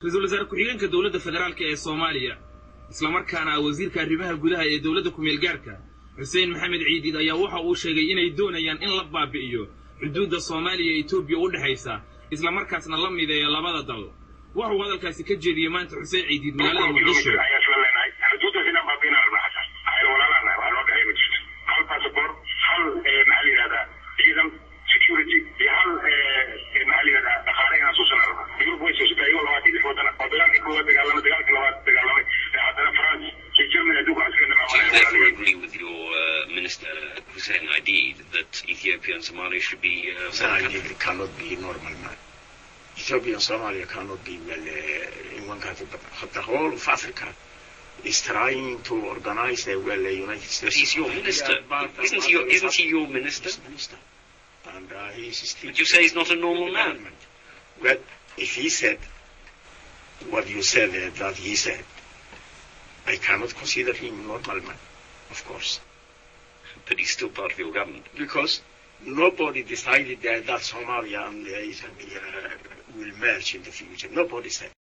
رئيسول وزراء ku-xigeenka dowladda federaalka ee Soomaaliya isla markaana wasiirka arrimaha gudaha ee dowladda ku meel gaarka Xuseen Maxamed Ciidid ayaa waxa uu sheegay inay doonayaan in la baabi'iyo xuduudda Soomaaliya iyo Itoobiya u dhaxaysa isla markaasna la mideeyo labada dal waxa uu hadalkaasi ka jeediyay maanta Xuseen Ciidid magaalada Muqdisho Therefore agree with your Minister Hussein Aidid that Ethiopia and Somalia should be It cannot be normal, man. Ethiopia and Somalia cannot be well in one country, but the whole of Africa is trying to organize a United States. He's your minister. Isn't he your minister? Minister. And he's still. But you say he's not a normal man. Well, if he said what you said that he said, I cannot consider him normal man, of course. But he's still part of your government. Because nobody decided that Somalia and Ethiopia will merge in the future. Nobody said.